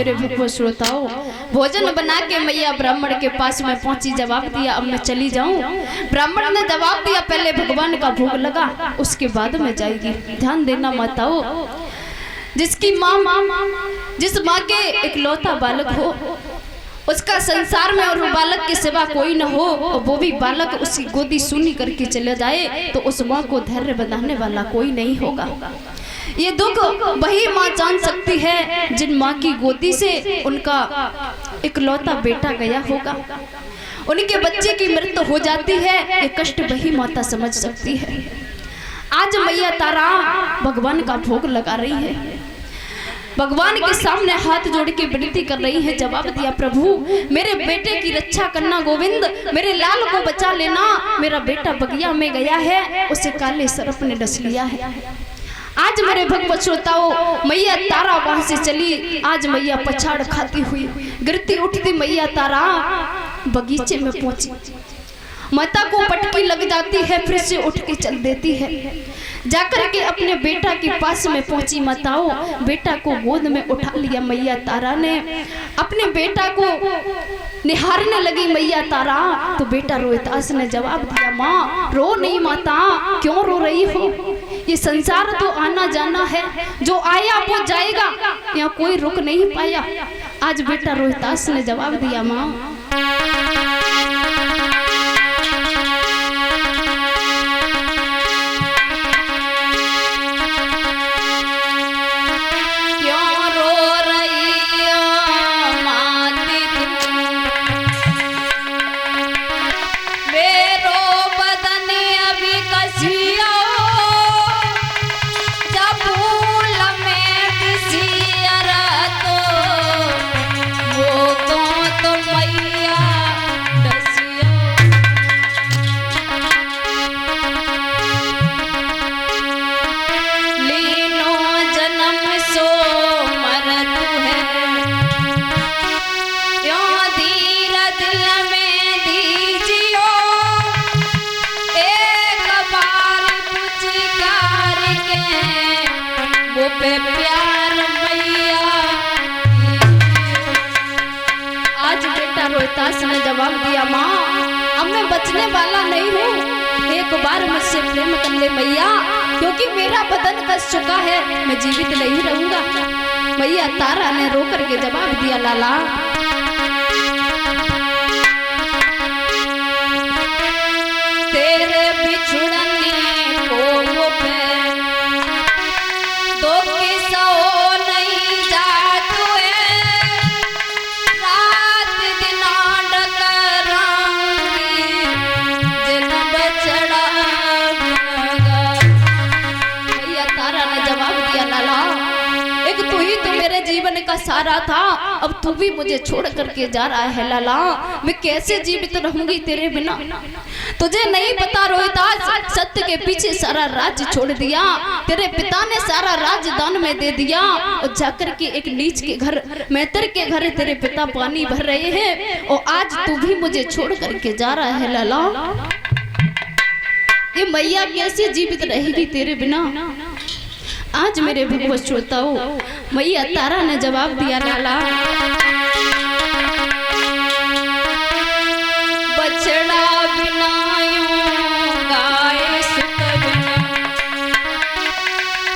मेरे भगवत श्रोताओं, भोजन बना के मैया ब्राह्मण के पास में पहुंची, जवाब दिया अब मैं चली जाऊं। ब्राह्मण ने जवाब दिया पहले भगवान का भोग लगा, उसके बाद में जाएगी। ध्यान देना माताओं, जिसकी माँ जिस माँ के इकलौता बालक हो, उसका संसार में और बालक के सिवा कोई न हो, और वो भी बालक उसकी गोदी सुनी करके चले जाए, तो उस माँ को धैर्य बनाने वाला कोई नहीं होगा। ये दुख वही माँ जान सकती है जिन माँ की गोदी से उनका इकलौता बेटा गया होगा, उनके बच्चे की मृत्यु हो जाती है। ये कष्ट वही माता समझ सकती है। आज मैया तारा भगवान का भोग लगा रही है, भगवान के सामने हाथ जोड़ के विनती कर रही है। जवाब दिया प्रभु मेरे बेटे की रक्षा करना गोविंद, मेरे लाल को बचा लेना, मेरा बेटा बगिया में गया है, उसे काले सर्प ने डस लिया है। आज मेरे भगवत श्रोताओं, मैया तारा वहां से चली। आज मैया पछाड़ खाती हुई गिरती उठती मैया तारा बगीचे में पहुंची। माता को पटकी लग जाती है, फिर से उठ के चल देती है। जाकर के अपने बेटा के पास में पहुंची माताओं, बेटा को गोद में उठा लिया मैया तारा ने। अपने बेटा को निहारने लगी मैया तारा, तो बेटा रोहितास ने जवाब दिया माँ रो नहीं माता, क्यों रो रही हो? ये संसार तो आना जाना है, जो आया वो जाएगा, यहाँ कोई रुक नहीं पाया। आज बेटा रोहितास ने जवाब दिया माँ प्यार मैया। आज बेटा रोहितास ने जवाब दिया माँ अब मैं बचने वाला नहीं हूँ, एक बार मुझसे प्रेम कर ले मैया, क्योंकि मेरा बदन कस चुका है, मैं जीवित नहीं रहूंगा। मैया तारा ने रो करके जवाब दिया लाला तेरे बिछुड़ने को वो जीवन का सारा था, अब तू भी मुझे छोड़ करके जा रहा है लाला, मैं कैसे जीवित रहूंगी तेरे बिना? तुझे नहीं पता रोहितास, सत्य के पीछे सारा राज्य छोड़ दिया, तेरे पिता ने सारा राज दान में दे दिया, और जाकर के एक नीच के घर, मैतर के घर तेरे पिता पानी भर रहे हैं, और आज तू भी मुझे छोड़ करके जा रहा है लाला। ये मैया कैसे जीवित रहेगी तेरे बिना? आज मेरे भगवत श्रोताओं, मैया तारा ने जवाब दिया लाला बछड़ा बिना गाय सुत बिना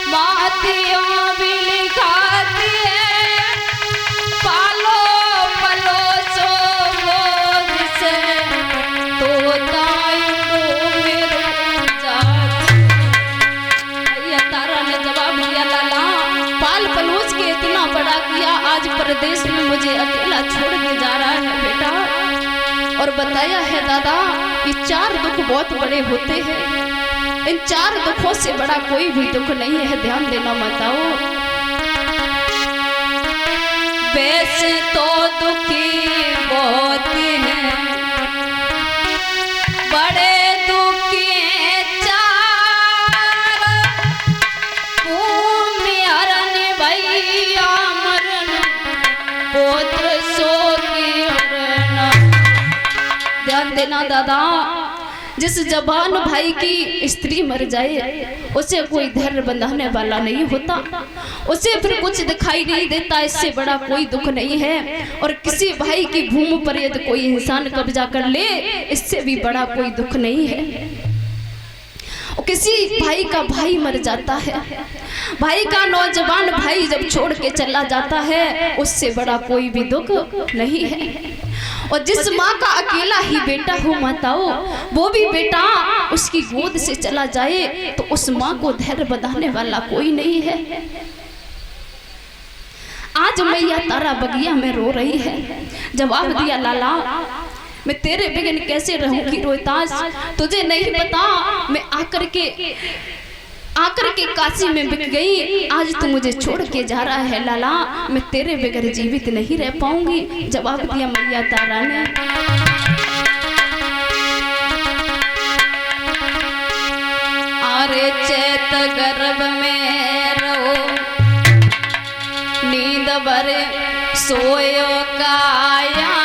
मातियों भी लिखाती है, पालो पलो सो बोझ से तो ताइंदो मेरो जात। मैया तारा ने जवाब दिया लाला पाल पलोस के इतना बड़ा किया, आज परदेश में मुझे अकेला छोड़ के जा रहा है बेटा। और बताया है दादा ये 4 दुख बहुत बड़े होते हैं, इन 4 दुखों से बड़ा कोई भी दुख नहीं है। ध्यान देना माताओं, वैसे तो दुखी बहुत हैं, बड़े दुखी हैं 4, भूमि हरण भैया मरण पुत्र शोक हरण। ध्यान देना दादा, जिस जवान भाई की स्त्री मर जाए उसे कोई धैर्य बंधाने वाला नहीं होता, उसे फिर कुछ दिखाई नहीं देता, इससे बड़ा कोई दुख नहीं है। और किसी भाई की भूमि पर यदि कोई इंसान कब्जा कर ले, इससे भी बड़ा कोई दुख नहीं है। किसी भाई का भाई मर जाता है, भाई का नौजवान भाई जब छोड़ के चला जाता है, उससे बड़ा कोई भी दुख नहीं है। और जिस माँ का अकेला ही बेटा हो माताओं, वो भी बेटा उसकी गोद से चला जाए तो उस माँ को धैर्य बंधाने वाला कोई नहीं है। आज मैया तारा बगिया में रो रही है, जवाब दिया लाला मैं तेरे बिन कैसे रहूंगी रोहतास, तुझे नहीं पता मैं आकर के काशी में बिक गई, आज तू मुझे छोड़ के जा रहा है लाला, मैं तेरे बगैर जीवित नहीं रह पाऊंगी। जवाब दिया मैया तारा ने, अरे चैत गर्भ में रहो नींद भरे सोयो काया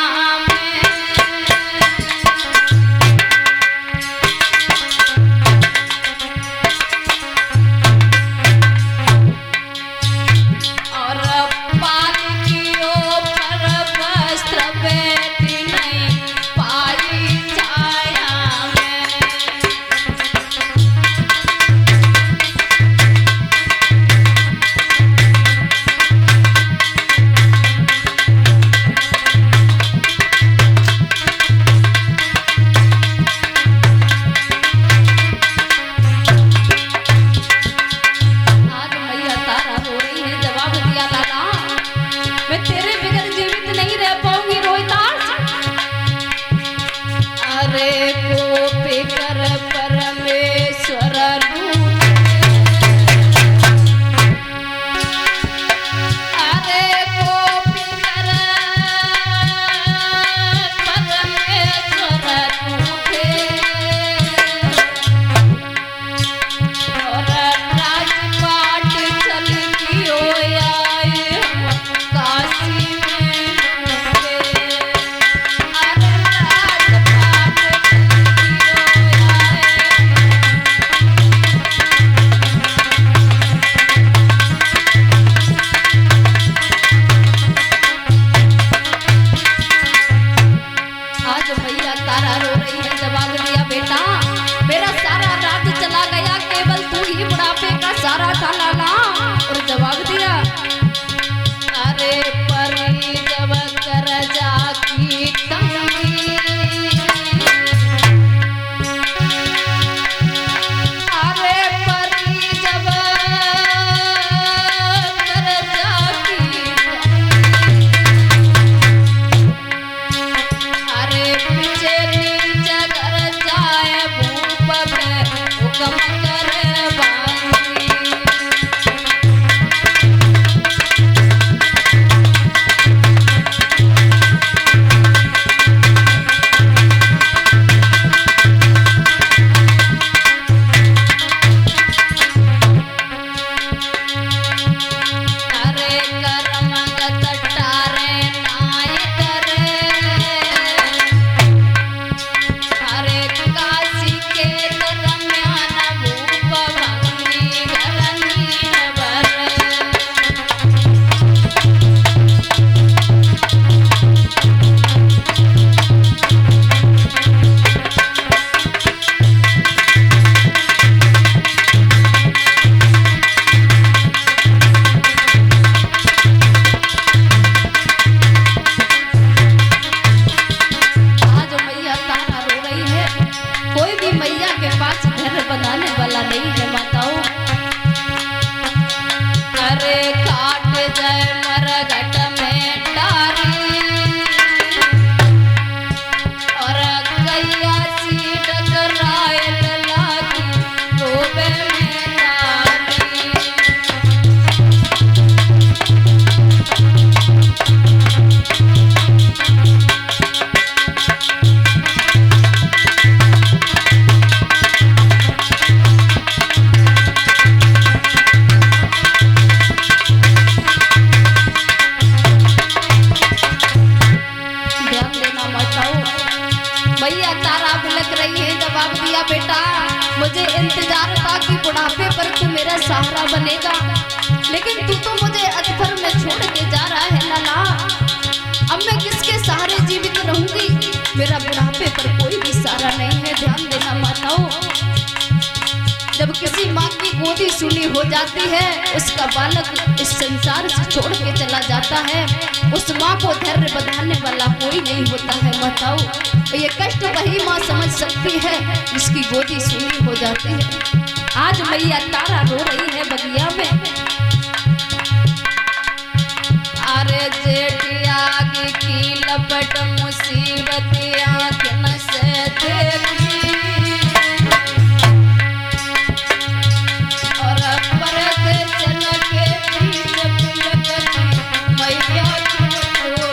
सहारा बनेगा, लेकिन तू तो मुझे अधफर में छोड़ के जा रहा है लाला। अब मैं किसके सहारे जीवित रहूंगी? मेरा बुढ़ापे पर कोई भी सहारा नहीं है। ध्यान देना माताओं, जब किसी माँ की गोदी सूनी हो जाती है, उसका बालक इस संसार से छोड़ के चला जाता है, उस माँ को धैर्य बंधाने वाला कोई नहीं होता है माताओं। ये कष्ट वही माँ समझ सकती है जिसकी गोदी सूनी हो जाती है। आज मैया तारा रो रही है बगिया में। अरे जेठिया की लपट मुसीबत आँख न से देखी, और परत चल के बीच पिलकती मैया को।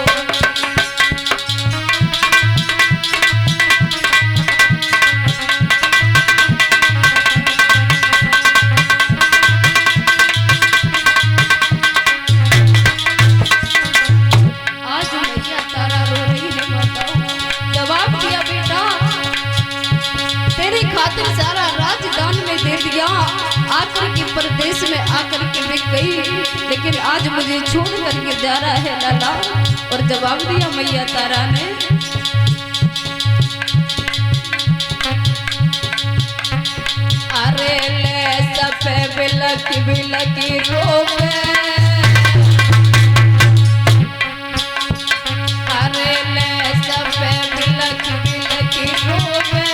सारा राजदान में दे दिया, आकर के परदेश में आकर के बिक गई, लेकिन आज मुझे छोड़ करके जा रहा है लाला। और जवाब दिया मैया तारा ने, अरे ले सफे बिलकी बिलकी रोवे, अरे ले सफे बिलकी बिलकी रोवे,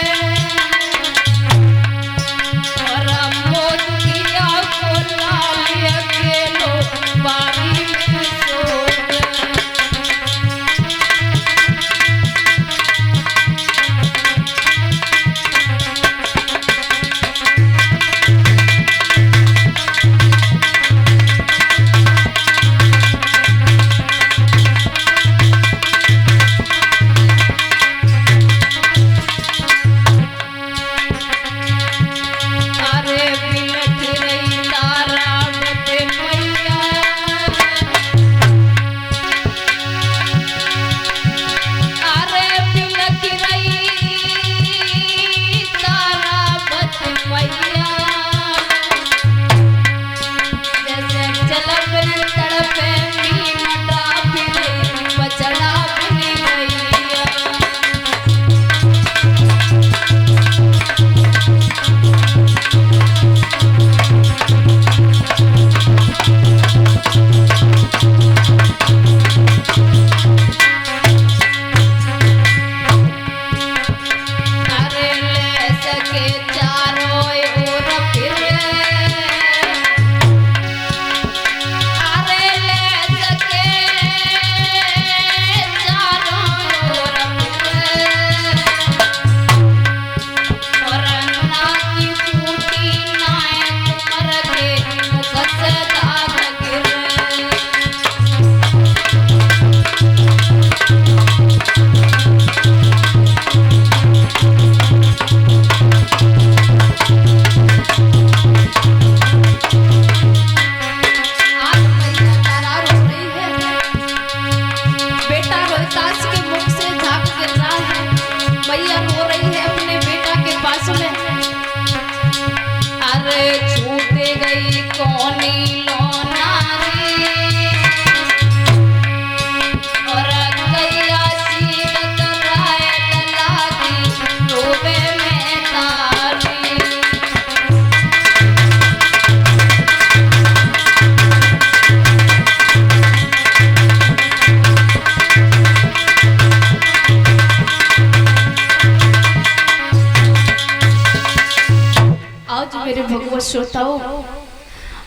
आज मेरे भगवत श्रोताओं,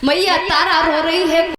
मैया तारा रो रही है।